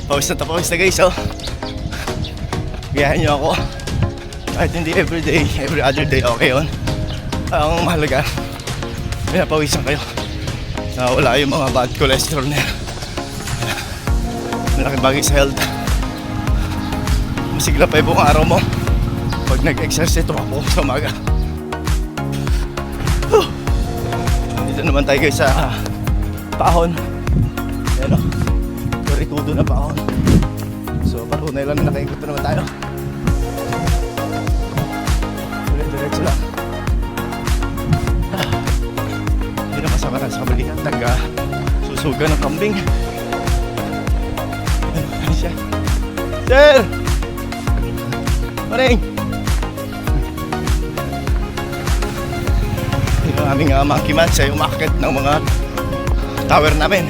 Pawis na guys, oh. Gayahin nyo ako. Kahit hindi everyday, every other day, okay yun. Ang mahalaga, pinapawisan kayo. Wala yung mga bad cholesterol na yan. Malaking bagay sa health. Masigla pa yung buong araw mo pag nag-exercise, tumakbo sa umaga. Dito naman tayo guys sa Pahon. Ayan o, Toritudo na Pahon. So parunay lang na nakaikot na naman tayo. Diretso lang. Hindi na kasama na sa kabalikan. Susuga ng kambing. Ano siya? Sir! Maring! Yung aming monkey man siya umakit ng mga tower namin.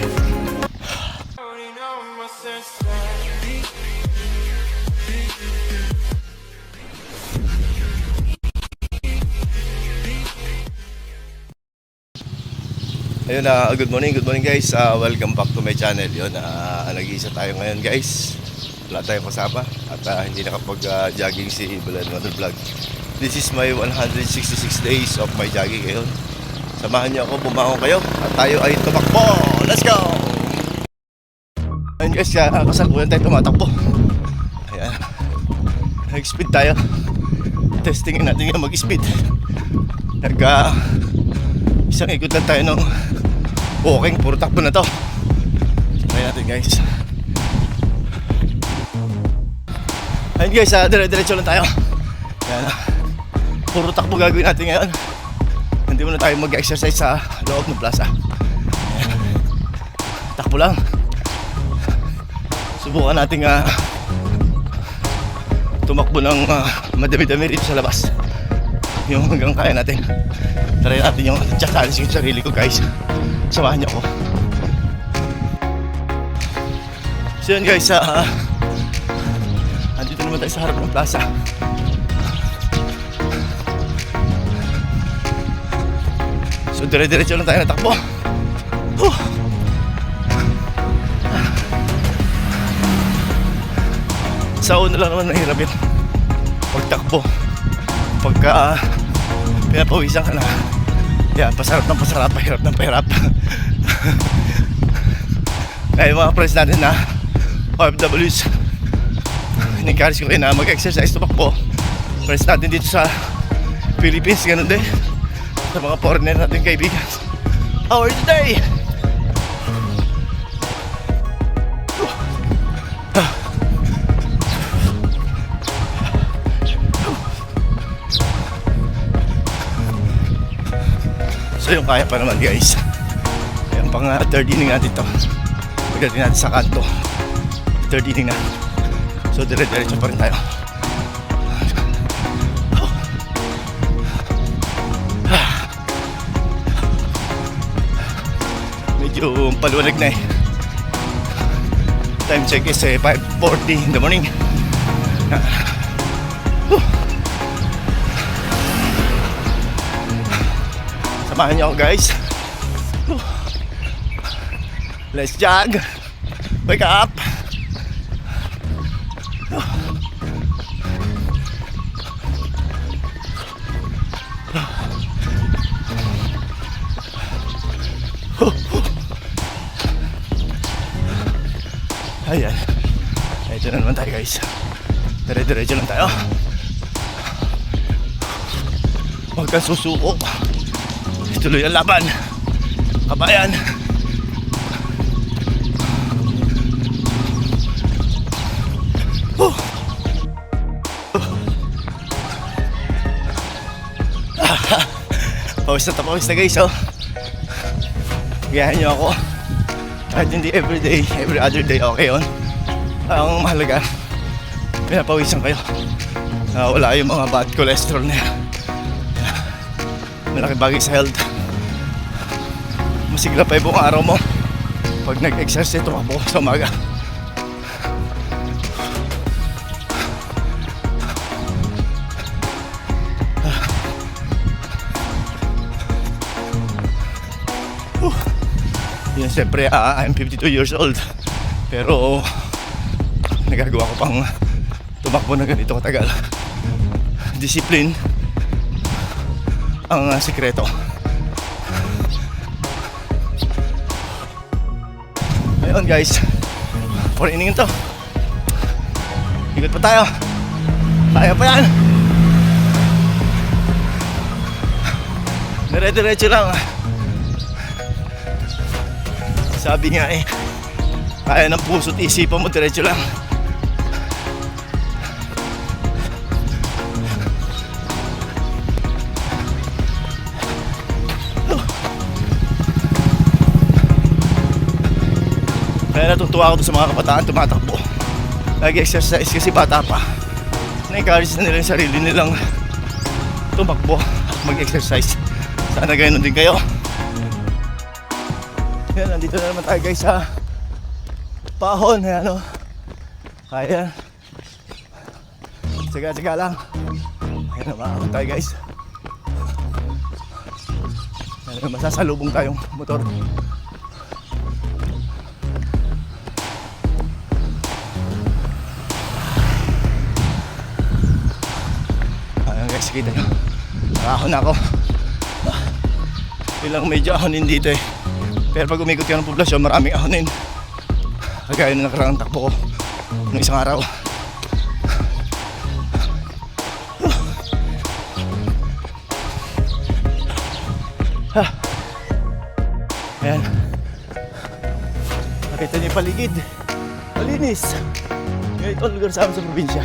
Ayun, good morning guys. Welcome back to my channel. Yun, nag-iisa tayo ngayon guys. Wala tayong kasama at hindi nakapag-jogging si Bulan Motor Vlog. This is my 166 days of my jogging ngayon. Samahan niyo ako, bumangon kayo at tayo ay tumakbo. Let's go! Ayun guys, kasalukuyan tayo tumatakbo. Ayan, nag-speed tayo. Testingin natin yung mag-speed. Isang ikot lang tayo ng walking, puro takbo na to. Try natin guys. Ayun guys, dire-diretso lang tayo. Ayan, puro takbo gagawin natin ngayon. Hindi muna tayo mag-exercise sa loob ng plaza. Ayan, takbo lang. Subukan natin tumakbo ng madami-dami rito sa labas. Yung hanggang kaya natin. Try natin yung challenge yung sarili ko guys. Samahan niyo ako. So yun guys, andito naman tayo sa harap ng plaza. So dire-diretso lang tayo natakbo. Sa una lang naman nahirap yun pagtakbo. Pagka pinapawisan ka na, yan, pasarap ng pasarap, pahirap ng pahirap. Kaya mga friends natin na OFWs, in-encourage ko kayo na mag-exercise, tumakbo. Friends natin dito sa Philippines, ganun din. Sa mga foreigner natin kaibigan. How are you today? So yung kaya pa naman guys. Ayan pang third inning natin to. Pagdating natin sa kanto, third inning na. So dire-diretso pa rin tayo. Medyo paluwalag na eh. Time check is 5:40 in the morning. Samahan niyo ako guys. Let's jog. Wake up. Ayan. Ito na naman tayo guys. Dire-diretso lang tayo. Huwag kang susuko. Tuloy ang laban, kabayan. Pawis na guys, oh. Gayahin nyo ako. Kahit hindi everyday, every other day, okay yun. Ang mahalaga, pinapawisan kayo. Wala yung mga bad cholesterol na yan. Malaking bagay sa health. Masigla pa yung buong araw mo pag nag-exercise, tumakbo sa umaga. Yan, siyempre, I'm 52 years old. Pero nagagawa ko pang tumakbo na ganito katagal. Discipline ang sikreto. Ayun guys, 4 inning ito. Ikot pa tayo. Kaya pa yan. Dire-diretso lang. Sabi nga kaya ng puso't isipan mo, diretso lang. Kaya natutuwa ako sa mga kabataan tumatakbo, nag-exercise kasi bata pa. Na-encourage na nila yung sarili nilang tumakbo at mag-exercise. Sana ganoon din kayo. Yan, nandito na naman tayo guys sa Pahon. Ayan o. Kaya tsaga-tsaga lang. Ayan na, makakot tayo guys. Ayan, masasalubong tayong motor. Ayan guys, kita nyo. Nakahon na ako. Ilang medyo ahonin dito Pero pag umikot ka ng poblasyon, maraming ahonin. Kagaya na nakaraang takbo ko ng isang araw. Ayan. Nakita niyo yung paligid. Malinis. Ngayon ito lugar sa amin sa probinsya.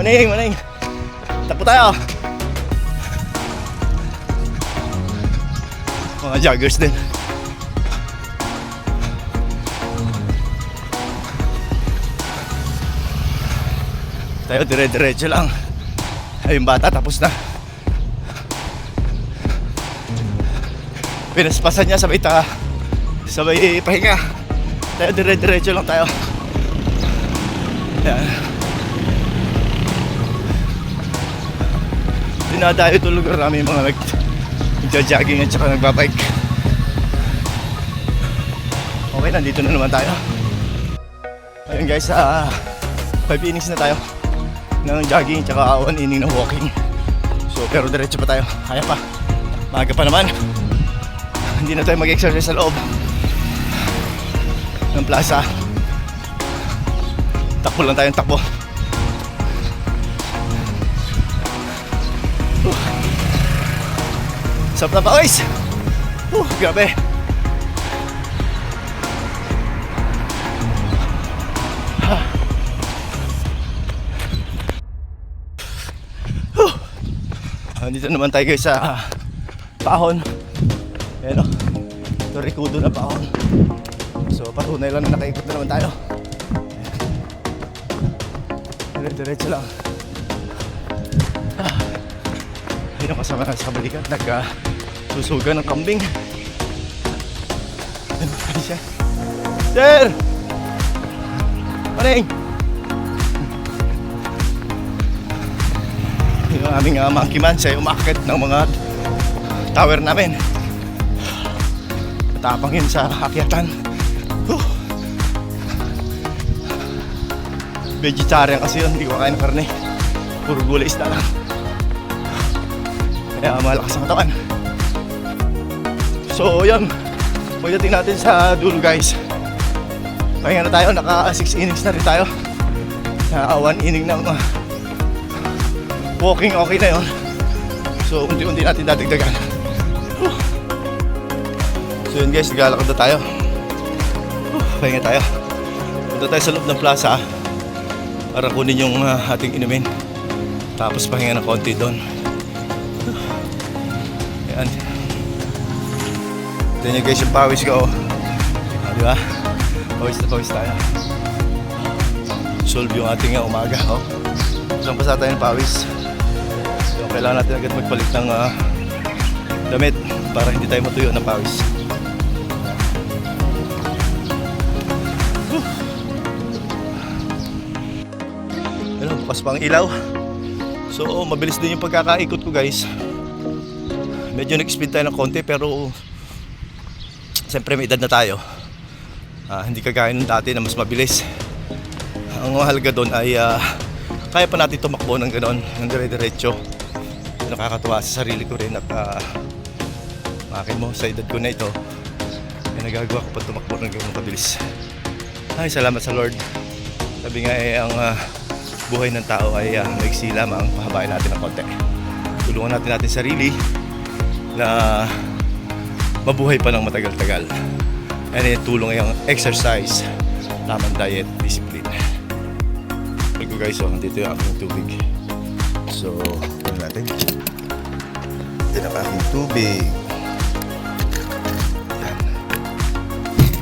Maning. Takbo tayo. Mga joggers din. Tayo dire-diretso lang. Ay, yung bata tapos na. Pinaspasan niya sabay pahinga. Tayo dire-diretso lang tayo. Yan. Dinadayo ito lugar namin yung mga nagja-jogging at saka nagbabike. Okay, nandito na naman tayo. Ayun guys, 5 innings na tayo ng jogging at saka 1 inning ng walking. So pero diretso pa tayo, kaya pa. Maaga pa naman. Hindi na tayo mag-exercise sa loob ng plaza. Takbo lang tayong takbo. Sarap na pa guys. Grabe. Dito naman tayo guys sa Pahon. Ayan o. Ito rikudo na Pahon. So patunay lang na nakaikot na naman tayo. Diretso lang. Ayun ang kasama sa balikat. Nagsusuga ng kambing. Ano siya? Sir! Maning! Yung aming monkey man siya umakit ng mga tower namin. Matapang yun sa akyatan. Vegetarian kasi yun, hindi ko kain ng karne. Puro gulay isda lang. Kaya malakas ang katawan. So yun, pagdating natin sa dulo guys, pahinga na tayo, naka 6 innings na rin tayo. Sa 1 inning ng walking, okay na yun. So unti-unti natin dadagdagan. So yun guys, naglalakad na tayo. Pahinga tayo. Punta tayo sa loob ng plaza para kunin yung ating inumin. Tapos pahinga ng konti doon. Ayan. Ito nyo guys yung pawis ko. Diba? Pawis na pawis tayo. Solve yung ating umaga. Isang pasa tayo ng pawis. So kailangan natin agad magpalit ng damit para hindi tayo matuyo ng pawis. bukas pang ilaw. So mabilis din yung pagkakaikot ko guys. Medyo nag-speed tayo ng konti pero siyempre may edad na tayo. Hindi kagaya nung dati na mas mabilis. Ang mahalaga doon ay kaya pa natin tumakbo ng gano'n, ng dire-diretso. Nakakatuwa sa sarili ko rin at makin mo sa edad ko na ito ay nagagawa ko pa tumakbo ng gano'n kabilis. Ay, salamat sa Lord. Sabi nga ang buhay ng tao ay maiksi lamang, pahabain natin ng konti. Tulungan natin sarili na mabuhay pa ng matagal-tagal. And tulong yung exercise, tamang diet, discipline. Ito guys, dito yung aking tubig. So, tingnan natin. Ito na aking tubig. Yan.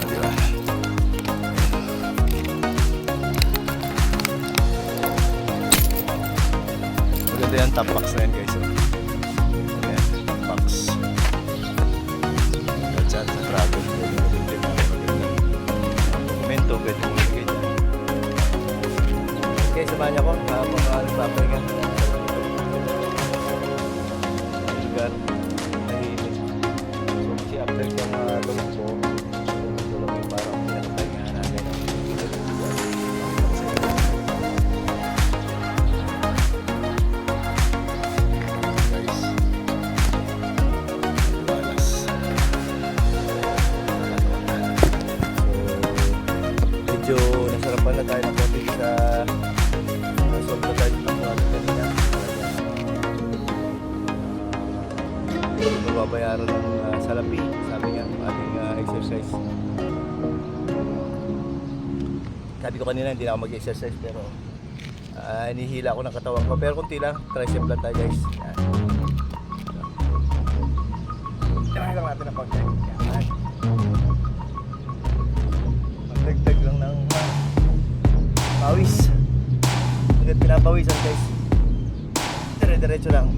Diba? Maganda yan, top box na yan guys. Ayan, top box. That's at the travel. Dokumento, pwede mo ilagay dyan. Okay, samahan niyo ako. Nagpapahinga. Lugar. Nahihimik. So, kasi after yung tumakbo, tulong yung parang pinakapahinga natin. Guys. Balas. So, medyo nasarapan na tayo ng konti sa sobra tayo ng mga kanina. Babayaran ng salapi, sabi nga ating exercise. Sabi ko kanina hindi na ako mag-exercise pero inihila ko ng katawan ko pero kunti lang, tricep lang tayo guys. Yan. Tirahin lang natin ang pag-tag. Pag-tag lang ng pawis. Agad pinapawisan guys. Dire-diretso lang.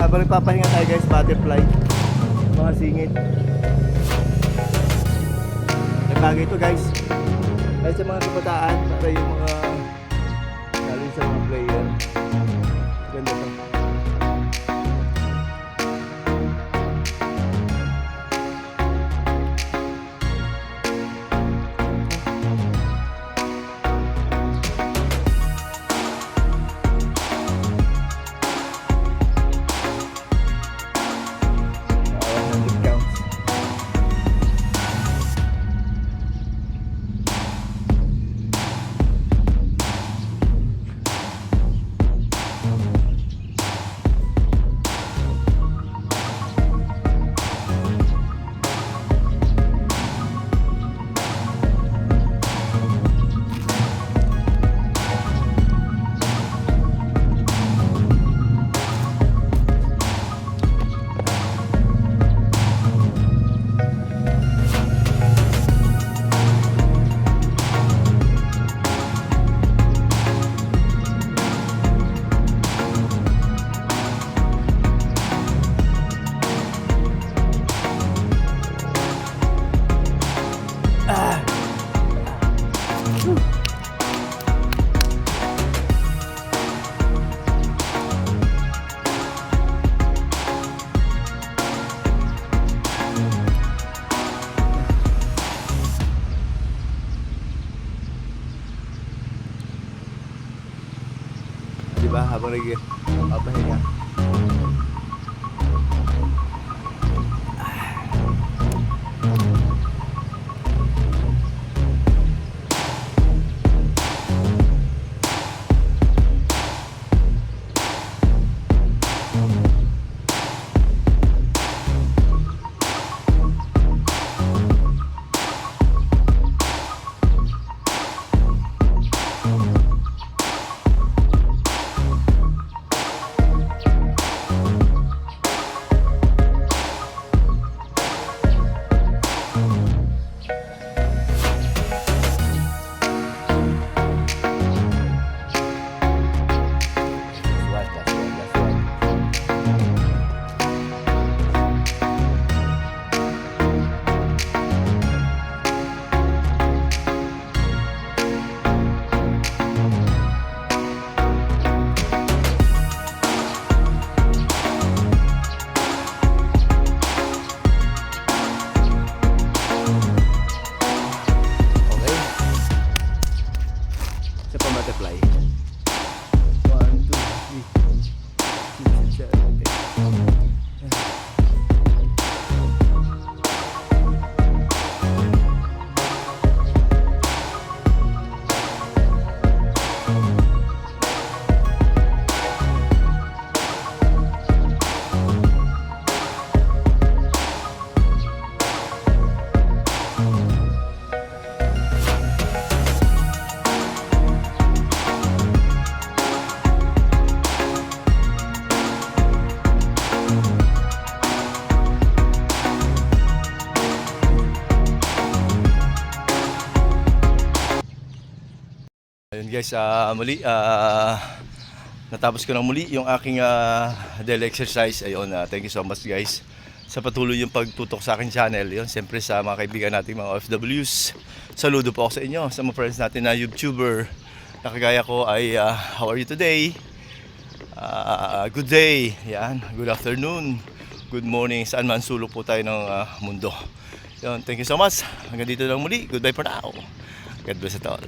Habang nagpapahinga tayo guys, butterfly, mga singit. Nagpagay ito guys. Kahit sa mga kabataan, para yung mga lalo sa mga player. Ganda to. Diba? Habang nagpapahinga. Ayun guys, muli natapos ko na muli yung aking daily exercise. Ayun, thank you so much guys sa patuloy yung pagtutok sa aking channel. Yun, siyempre sa mga kaibigan natin mga OFWs. Saludo po ako sa inyo, sa mga friends natin na YouTuber. Nakagaya ko ay how are you today? Good day, yan, good afternoon, good morning, saan man sulok po tayo ng mundo. Yun, thank you so much. Hanggang dito lang muli. Goodbye for now. God bless it all.